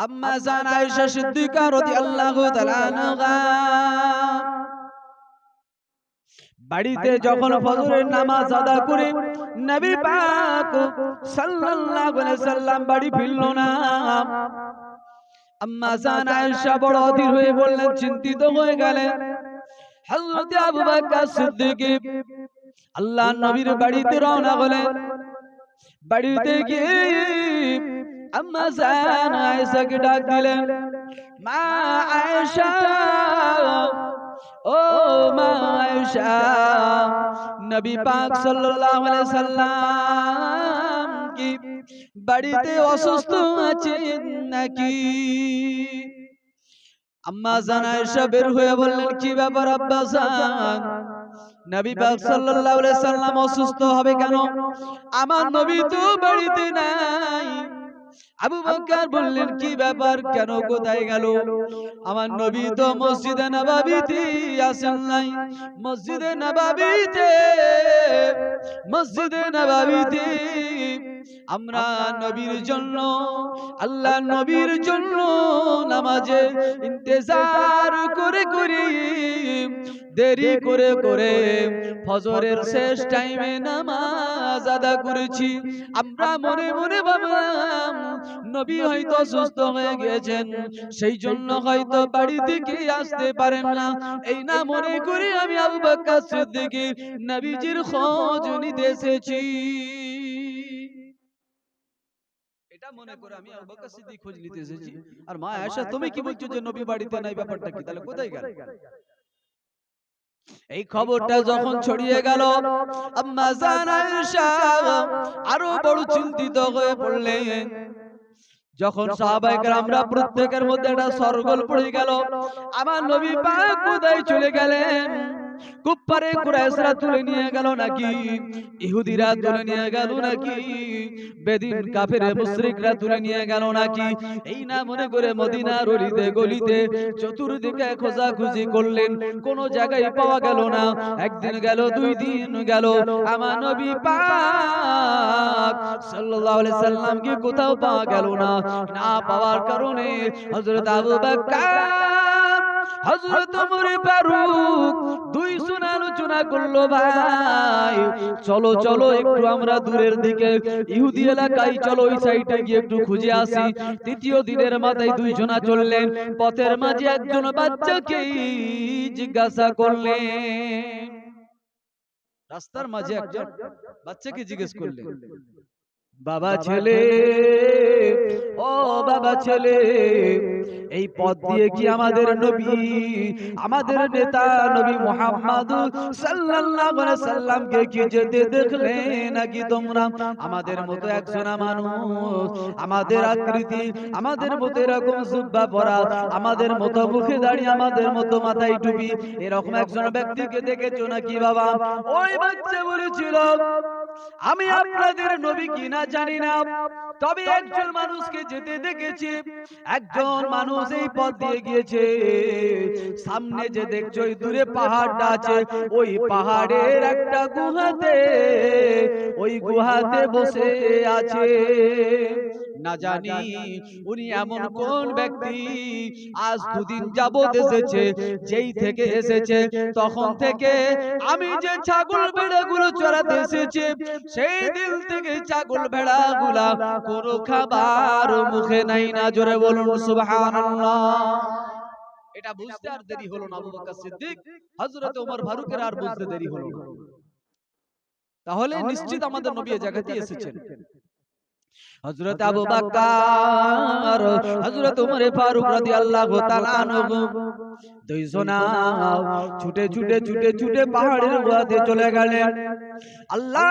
আম্মা জান আয়েশা সিদ্দিকা রাদিয়াল্লাহু তাআলা আনহা বাড়িতে যখন ফজরের নামাজ আদা করে নবী পাক সাল্লাল্লাহু আলাইহি সাল্লাম বাড়ি ফিরল না। আম্মা জান আয়েশা বড় অধীর হয়ে বললেন, চিন্তিত হয়ে গেলেন। হযরত আবু বকর সিদ্দিক আল্লাহর নবীর বাড়িতে রওনা হলেন। বাড়িতে গিয়ে আম্মা জান আয়েশাকে ডাক দিলেন, মা আয়েশা, ও মা আয়েশা, নবী পাক সাল্লাল্লাহু আলাইহি সাল্লাম কি বাড়িতে অসুস্থ আছেন নাকি? আম্মা জান আয়েশা বের হয়ে বললেন, কি ব্যাপার আব্বা জান? নবী পাক সাল্লাল্লাহু আলাইহি সাল্লাম অসুস্থ হবে কেন? আমার নবী তো বাড়িতে নাই। আবু বকর বললেন, কি ব্যাপার, কেন, কোথায় গেল? আমার নবী তো মসজিদে নববীতে আসেন নাই। মসজিদে নববীতে মসজিদে নববীতে আমরা নবীর জন্য, আল্লাহ নবীর জন্য নামাজে ইন্তেজার করে করে, দেরি করে করে ফজরের শেষ টাইমে নামাজ আদা করেছি। আমরা মনে মনে ভাবলাম নবী হয়তো সুস্থ হয়ে গিয়েছেন, সেই জন্য হয়তো বাড়ি থেকে আসতে পারেন না। এই না মনে করে আমি আবু বকর সিদ্দিক নবীজির খোঁজ নিতে এসেছি। এটা মনে করে আমি আবু বকর সিদ্দিক খোঁজ নিতে এসেছি। আর মা আয়েশা, তুমি কি বলছো যে নবী বাড়িতে নাই? ব্যাপারটা কি? তাহলে কোথায় গেল? এই খবরটা যখন ছড়িয়ে গেল, আম্মা জান আয়েশা আরো বড় চিন্তিত হয়ে পড়লেন। যখন সাহাবায়ে কেরামরা প্রত্যেকের মধ্যে একটা সরগোল পড়ে গেল, আমার নবী পাক কোথায় চলে গেলেন? কুফারে কুরাইশরা তুলে নিয়ে গেল নাকি? ইহুদিরা তুলে নিয়ে গেল নাকি? বেদিন কাফের মুশরিকরা তুলে নিয়ে গেল নাকি? এই না মনে করে মদিনার অলিতে গলিতে চতুর্দিকে খোঁজাখুঁজি করলেন, কোন জায়গায় পাওয়া গেল না। একদিন গেল, দুই দিন গেল, আমার নবী পাক সাল্লাল্লাহু আলাইহি সাল্লামকে কোথাও পাওয়া গেল না। না পাওয়ার কারণে হযরত আবু বকর, হযরত ওমর ফারুক দুই জন আলোচনা করলো, ভাই চলো চলো একটু আমরা দূরের দিকে ইহুদি এলাকায় চলো, ওই সাইডে গিয়ে একটু খুঁজে আসি। তৃতীয় দিনের মাথায় দুইজনা চললেন। পথের মাঝে একজন বাচ্চাকে জিজ্ঞাসা করলেন, রাস্তার মাঝে একজন বাচ্চাকে জিজ্ঞেস করলেন, বাবা ছেলে, ও বাবা ছেলে, এই পথ দিয়ে কি আমাদের নবী, আমাদের নেতা নবী মুহাম্মদ সাল্লাল্লাহু আলাইহি সাল্লামকে কি যেতে দেখলে নাকি তোমরা? আমাদের মতো একজনা মানুষ, আমাদের আকৃতি, আমাদের মতো এরকম জুব্বা পরা, আমাদের মতো মুখে দাড়ি, আমাদের মতো মাথায় টুপি, এরকম একজন ব্যক্তিকে দেখেছো নাকি বাবা? ওই বাচ্চা বলেছিল, আমি আপনাদের নবী কিনা জানি না, তবে একজন মানুষকে যেতে দেখেছি। একজন মানুষ এই পথ দিয়ে গিয়েছে, সামনে যে দেখছো ওই দূরে পাহাড়টা আছে, ওই পাহাড়ের একটা গুহাতে, ওই গুহাতে বসে আছে। না জানি উনি এমন কোন ব্যক্তি, আজ দুদিন যাবত এসেছে। যেই থেকে এসেছে তখন থেকে আমি যে ছাগল ভেড়াগুলো চড়াতে এসেছি, সেই দিন থেকে ছাগল ভেড়াগুলা কোনো খাবার মুখে নাই। না জোরে বলুন সুবহানাল্লাহ। এটা বুঝতে আর দেরি হলো না আবু বকর সিদ্দিক, হযরত ওমর ফারুকের আর বুঝতে দেরি হলো না। তাহলে নিশ্চিত আমাদের নবী এই জায়গাতে এসেছেন। হযরত আবু বকর, হযরত ওমর ফারুক রাদিয়াল্লাহু তাআলা আনহু দুইজনা ছুটে ছুটে ছুটে ছুটে পাহাড়ের গুহাতে চলে গেলেন। আল্লাহ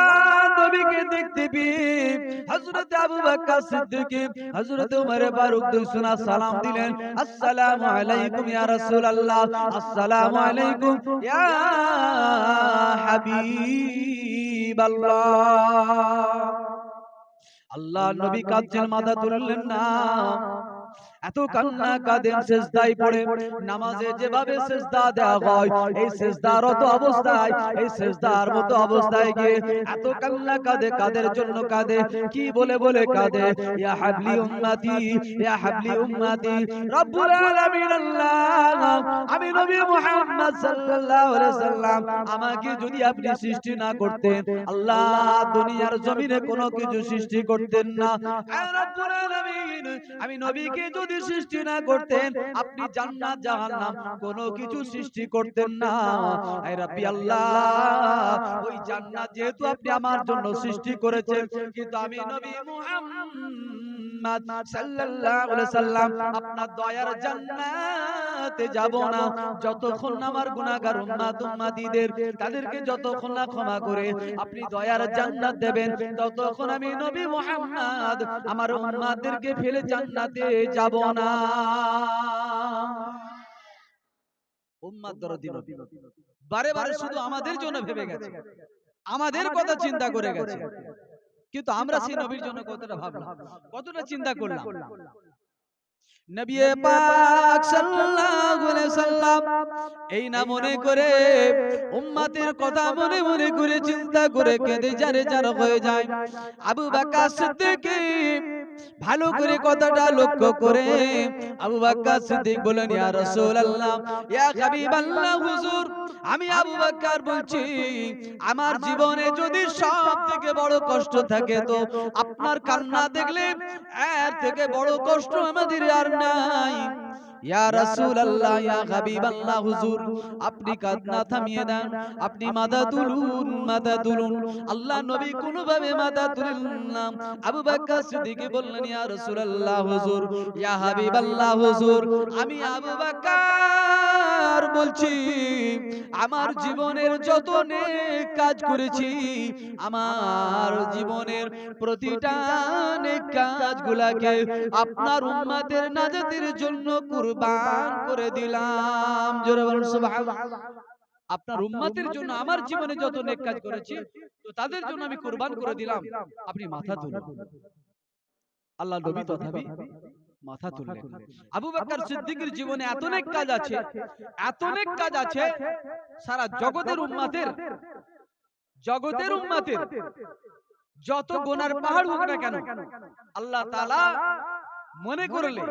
নবীকে দেখতে পেয়ে হযরত আবু বকর সিদ্দিক, হযরত ওমর ফারুক দুইজনা সালাম দিলেন, আসসালামু আলাইকুম ইয়া রাসূলুল্লাহ, আসসালামু আলাইকুম ইয়া হাবিবাল্লাহ। আল্লাহ নবী কাঁদছেন, মাথা তুললেন না। এত কান্না কাঁদেন সেজদায় পড়ে। নামাজে যেভাবে সেজদা দেওয়া হয় এই সেজদারত অবস্থায়, এই সেজদার মতো অবস্থায় গিয়ে এত কান্না কাঁদে। কাদের জন্য কাঁদে? কি বলে বলে কাঁদে? ইয়া হাবলি উম্মতি, ইয়া হাবলি উম্মতি। রব্বুল আলামিন আল্লাহ, আমি নবী মুহাম্মদ সাল্লাল্লাহু আলাইহি সাল্লাম, আমাকে যদি আপনি সৃষ্টি না করতেন, আল্লাহ দুনিয়ার জমিনে কোনো কিছু সৃষ্টি করতেন না। রব্বুল আলামিন, আমি নবীকে যদি সৃষ্টি না করতেন, আপনি জান্নাত জাহান্নাম কোনো কিছু সৃষ্টি করতেন না। আয় রাব্বি আল্লাহ, ওই জান্নাত যেহেতু আপনি আমার জন্য সৃষ্টি করেছেন, কিন্তু আমি নবী মুহাম্মদ সাল্লাল্লাহু আলাইহি সাল্লাম আপনার দয়ার জান্নাতে যাব না যতক্ষণ না আমার গুনাহগার উম্মত উম্মতিদের তাদেরকে যতক্ষণ না ক্ষমা করে আপনি দয়ার জান্নাত দেবেন, ততক্ষণ আমি নবী মুহাম্মদ আমার উম্মতদেরকে ফেলে জান্নাতে যাব না। উম্মত দরদি নবী বারে বারে শুধু আমাদের জন্য ভেবে গেছে, আমাদের কথা চিন্তা করে গেছে, কিন্তু আমরা সেই নবীর জন্য কতটা ভাবলাম, কতটা চিন্তা করলাম। নবী পাক সাল্লাল্লাহু আলাইহি সাল্লাম এই না মনে করে, উম্মতের কথা মনে মনে করে চিন্তা করে কেঁদে জারে জার হয়ে যায়। আবু বকর সিদ্দিক ভালো করে কথাটা লক্ষ্য করে আবু বকর সিদ্দিক বলেন, ইয়া রাসূলুল্লাহ, ইয়া হাবিবাল্লাহ, হুজুর আমি আবু বকর বলছি, আমার জীবনে যদি সবথেকে বড় কষ্ট থাকে তো আপনার কান্না দেখলে এর থেকে বড় কষ্ট আমাদের আর নাই। ইয়া রাসূলুল্লাহ, ইয়া হাবিবাল্লাহ, হুজুর আপনি কান্না থামিয়ে দেন, আপনি মাথা তুলুন, মাথা তুলুন। আল্লাহ নবী কোনোভাবে মাথা তুললেন না। আবু বকর সিদ্দিক বললেন, ইয়া রাসূলুল্লাহ, হুজুর ইয়া হাবিবাল্লাহ, হুজুর আমি আবু বকর বলছি, আমার জীবনের যত নেক কাজ করেছি, আমার জীবনের প্রতিটা নেক কাজগুলোকে আপনার উম্মতের নাজাতের জন্য কুরবান করে দিলাম। জোরে বলুন সুবহানাল্লাহ। আপনার উম্মতের জন্য আমার জীবনে যত নেক কাজ করেছি তো তাদের জন্য আমি কুরবান করে দিলাম, আপনি মাথা তুলুন। আল্লাহ নবী তথাপি মাথা তুললেন। আবু বকর সিদ্দিকের জীবনে এত নেক কাজ আছে, এত নেক কাজ আছে, সারা জগতের উম্মতের যত গুনার পাহাড় হোক না কেন আল্লাহ তাআলা মনে করলে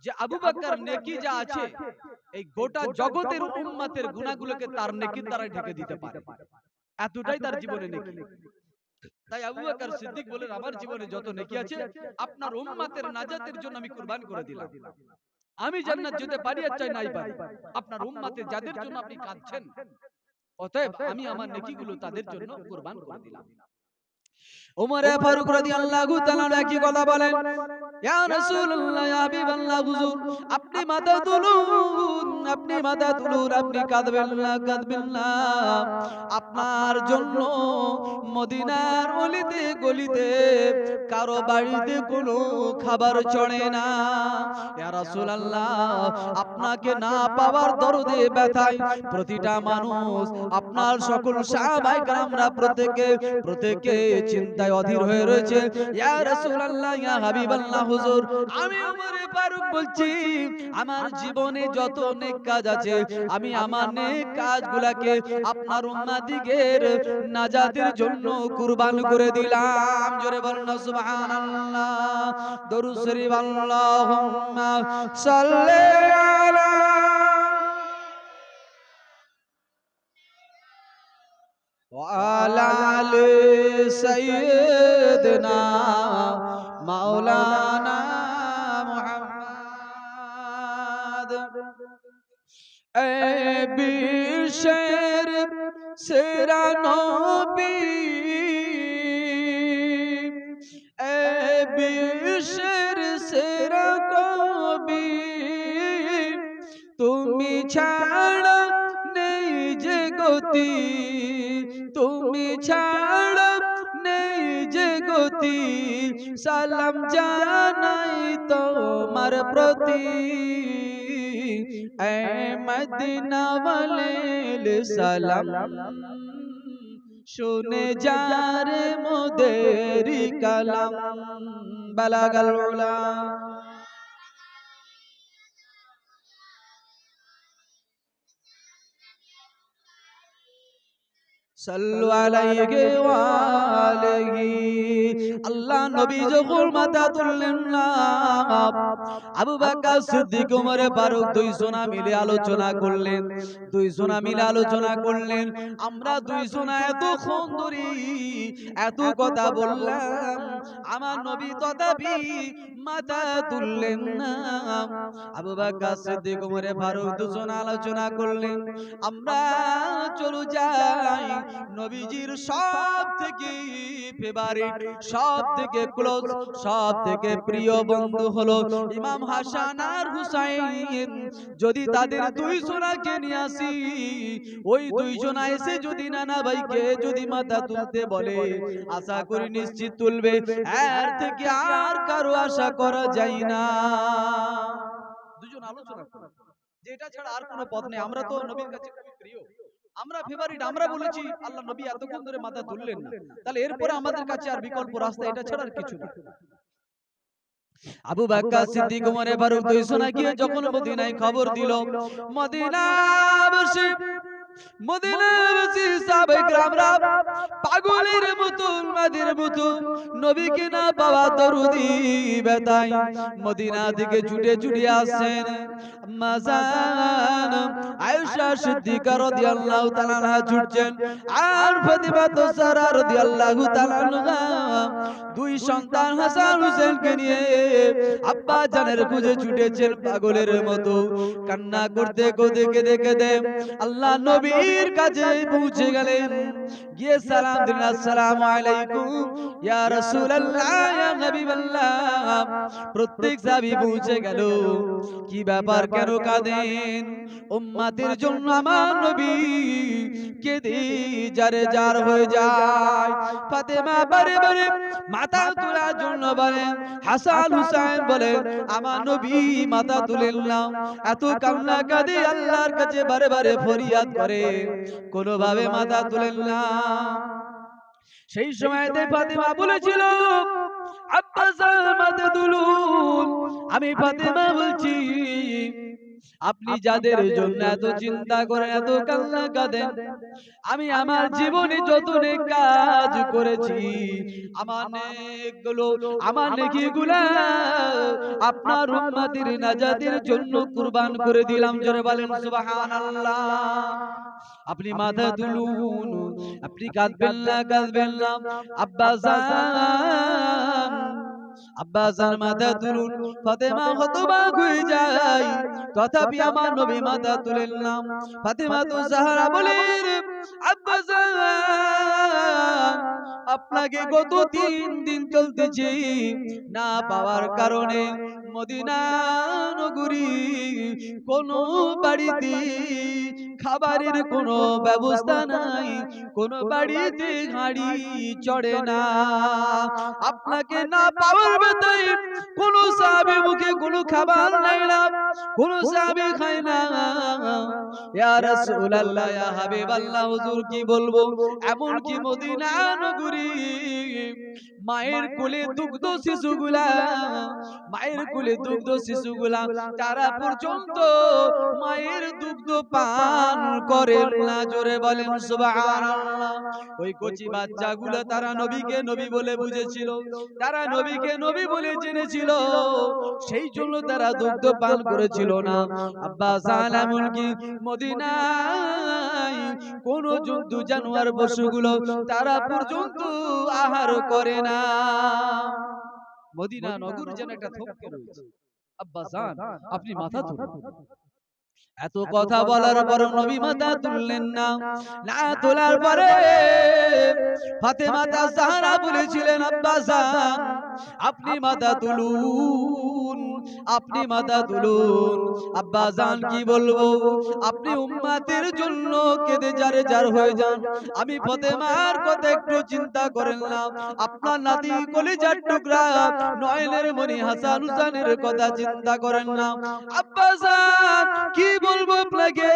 যে আবু বকর নেকি যা আছে এই গোটা জগতের উম্মতের গুনাহগুলোকে তার নেকির দ্বারা ঢেকে দিতে পারে, এতটাই তার জীবনে নেকি। তাই আবু বকর সিদ্দিক বলেন, আমার জীবনে যত নেকি আছে আপনার উম্মতের নাজাতের জন্য আমি কুরবান করে দিলাম। আমি জান্নাত যেতে পারি আর চাই নাই পারি, আপনার উম্মতের যাদের জন্য আপনি কাঁদছেন, অতএব আমি আমার নেকিগুলো তাদের জন্য কুরবান করে দিলাম। ওমর ফারুক রাদিয়াল্লাহু তাআলা একই কথা বলেন, ইয়া রাসূলুল্লাহ, ইয়া হাবিবাল্লাহ, হুজুর আপনি মাথা তুলুন, আপনি মাথা তুলুন, আপনি কাঁদবেন না, কাঁদবেন না। আপনার জন্য মদিনার অলিতে গলিতে কারো বাড়িতে কোনো খাবার চড়ে না। ইয়া রাসূলুল্লাহ, আপনাকে না পাওয়ার দরদে ব্যথায় প্রতিটা মানুষ, আপনার সকল সাহাবায়ে কেরামরা প্রত্যেকে চিন্তায় অধীর হয়ে রয়েছে। ইয়া রাসূলুল্লাহ, ইয়া হাবিবাল্লাহ, হুজুর আমি ওমর ফারুক বলছি, আমার জীবনে যত নেক কাজ আছে আমি আমার নেক কাজগুলোকে আপনার উম্মতিদের নাজাতের জন্য কুরবান করে দিলাম। জোরে বলুন সুবহানাল্লাহ। দরুদ শরীফ আল্লাহুম্মা সাল্লি আলা وعلى آل سيدنا مولانا محمد اے بشر سیرا نبی اے بشر سیرا نبی তুমি ছাড়া নেই যে গতি, তুমি ছাড়া নেই যে গতি, সালাম জানাই তোমার প্রতি। এ মদিনা ওয়ালে সালাম শুনে যারে মোদের কালাম। বালাগাল উলা সাল্লু আলাইহি ওয়া আলিহি। আল্লাহ নবী যখন মাথা তুললেন না, আবু বকর সিদ্দিক ওমর ফারুক দুইজনা মিলে আলোচনা করলেন, দুইজনা মিলে আলোচনা করলেন। আমরা দুইজনা এতক্ষণ ধরে এত কথা বললাম, আমার নবী তথাপি মাথা তুললেন না। আবু বকর সিদ্দিক ওমর ফারুক দুজনা আলোচনা করলেন, আমরা চলে যাই নবীজির সব থেকে ফেভারিট, সব থেকে ক্লোজ, সব থেকে প্রিয় বন্ধু হলো ইমাম হাসান আর হুসাইন। যদি তাদের দুইজনাকে নিয়ে আসি, ওই দুইজনা এসে যদি নানা ভাইকে যদি মাথা তুলতে বলে, আশা করি নিশ্চিত তুলবে, এর থেকে আর কারো আশা করা যায় না। দুজন আলোচনা করে যে এটা ছাড়া আর কোনো পথ নেই। আমরা তো নবীর কাছে খুবই প্রিয়, আমরা ফেভারিট, আমরা বলেছি আল্লাহ নবী এতক্ষণ ধরে মাথা তুললেন না, তাহলে এরপরে আমাদের কাছে আর বিকল্প রাস্তা এটা ছাড়া আর কিছু না। আবু বকর সিদ্দিক ওমর ফারুক দুইজনা গিয়ে যখন মদিনায় খবর দিল, মদিনাবাসী মদিনাবাসী সাহাবায়ে কেরামরা পাগলের মতো উন্মাদের মতো নবীকে না পাওয়া দরুদি বেতাই মদিনা থেকে ছুটে ছুটে আসছেন। আম্মা জান আয়েশা সিদ্দিকা রাদিয়াল্লাহু তাআলা আনহা ছুটছেন, আর ফাতিমা তো সারা রাদিয়াল্লাহু তাআলা আনহা দুই সন্তান হাসান হুসেনকে নিয়ে আব্বা জানের খুঁজে ছুটেছেন পাগলের মতো, কান্না করতে করতে কেঁদে কেঁদে আল্লাহ নবীর কাছে পৌঁছে গেলেন। গিয়ে সালাম দিলেন, আসসালামু আলাইকুম ইয়া রাসূলুল্লাহ ইয়া হাবিবাল্লাহ। প্রত্যেক সাহাবী পৌঁছে গেল। কি ব্যাপার, কেন কাঁদেন? উম্মতের জন্য আমার নবী কেঁদে জারে জার হয়ে যায়। ফাতেমা বারে বারে মাথা তোলার জন্য বলে, হাসান হুসাইন বলে আমার নবী মাথা তুলেন না। এত কান্না কাঁদে আল্লাহর কাছে বারে বারে ফরিয়াদ করে, কোনোভাবে মাথা তুলেন না। সেই সময়তে ফাতেমা বলেছিল, আব্বাস মাথা তুলুন। আমি ফাতেমা বলছি, আপনি যাদের জন্য এত চিন্তা করেন, এত কান্না কাঁদেন, আমি আমার জীবনে যত নেক কাজ করেছি, আমার নেকগুলো, আমার নেকিগুলো আপনার উম্মতের নাজাতের জন্য কুরবান করে দিলাম। জোরে বলেন সুবহানাল্লাহ। আপনি মাথা তুলুন, আপনি কাঁদবেন না, কাঁদবেন না। আব্বাজান মাথা তুলুন। ফাতেমা হতবাক হয়ে যায়, তথাপি আমার নবী মাথা তুলেন না। ফাতেমা তো জাহরা বলেন, আব্বাজান আপনাকে গত 3 দিন চলতেছে না পাওয়ার কারণে মদিনা নগরী কোন বাড়িতে খাবারের কোনো ব্যবস্থা নাই, কোন বাড়িতে হাঁড়ি চড়ে না। আপনাকে না পাওয়ার বেতায় কোন সাহাবী মুখে কোনো খাবার নাই না, কোন সাহাবী খায় না। ইয়া রাসূলুল্লাহ, ইয়া হাবিবাল্লাহ, হুজুর কি বলবো? এমন কি মদিনা নগরী মায়ের কোলে দুগ্ধ শিশুগুলা, মায়ের কোলে দুগ্ধ শিশুগুলা তারা পর্যন্ত মায়ের দুগ্ধ পান করেন না। জোরে বলেন সুবহানাল্লাহ। ওই কচি বাচ্চাগুলো তারা নবীকে নবী বলে বুঝেছিল, তারা নবীকে নবী বলে জেনেছিল, সেই জন্য তারা দুগ্ধ পান করেছিল না। আব্বাস এমন কি মদিনায় কোন জন্তু জানোয়ার পশুগুলো তারা পর্যন্ত আহার করে না। মদিনা নগর যেন একটা থমকে রয়েছে। আব্বাজান আপনি মাথা তুলুন। এত কথা বলার পর নবী মাথা তুললেন না। না তোলার পরে ফাতেমা জাহরা বলেছিলেন, আব্বাজান আপনি মাথা তুলুন, আপনি মাথা তুলুন। আব্বাজান কি বলবো, আপনি উম্মতের জন্য কেঁদে জারে জার হয়ে যান। আমি ফাতেমার কথা একটু চিন্তা করেন না, আপনার নাতি কলিজার টুকরা নয়নের মনি হাসান হুসাইনের কথা চিন্তা করেন না। আব্বাজান কি বলবো আপনাকে,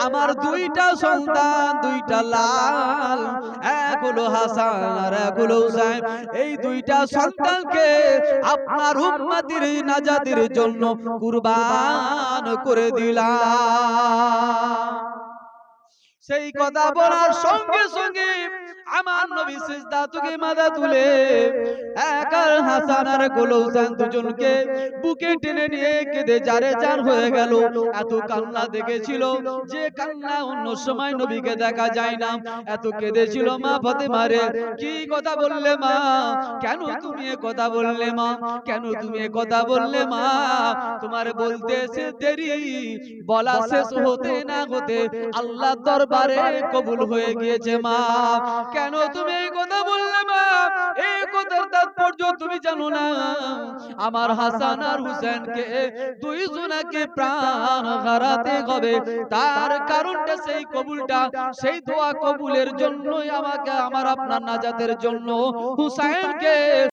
আমার দুইটা সন্তান, দুইটা লাল, এক হলো হাসান আর এক হলো হুসাইন, এই দুইটা সন্তানকে আপনার উম্মতের নাজাতের জন্য কুরবান করে দিলাম। সেই কথা বলার সঙ্গে সঙ্গে আমার নবী সিজদা থেকে মাথা তুলে একার হাসান আর গোলৌসান দুজনকে বুকে টেনে নিয়ে কেঁদে জারে জার হয়ে গেল। এত কান্না দেখেছিল যে কান্না অন্য সময় নবীকে দেখা যায় না। এত কেঁদেছিল মা ফাতেমারে। কি কথা বললে মা? কেন তুমি এ কথা বললে মা? কেন তুমি এ কথা বললে মা? তোমার বলতে সে দেরি, বলা শেষ হতে না হতে আল্লাহর দরবারে কবুল হয়ে গিয়েছে মা। কেন তুমি এই কথা বললে মা? এই কথার তাৎপর্য তুমি জানো না? আমার হাসান আর হুসেনকে দুই জনাকে প্রাণ হারাতে হবে, তার কারণটা সেই কবুলটা, সেই দোয়া কবুলের জন্যই আমাকে, আমার আপনার নাজাতের জন্য হুসাইনকে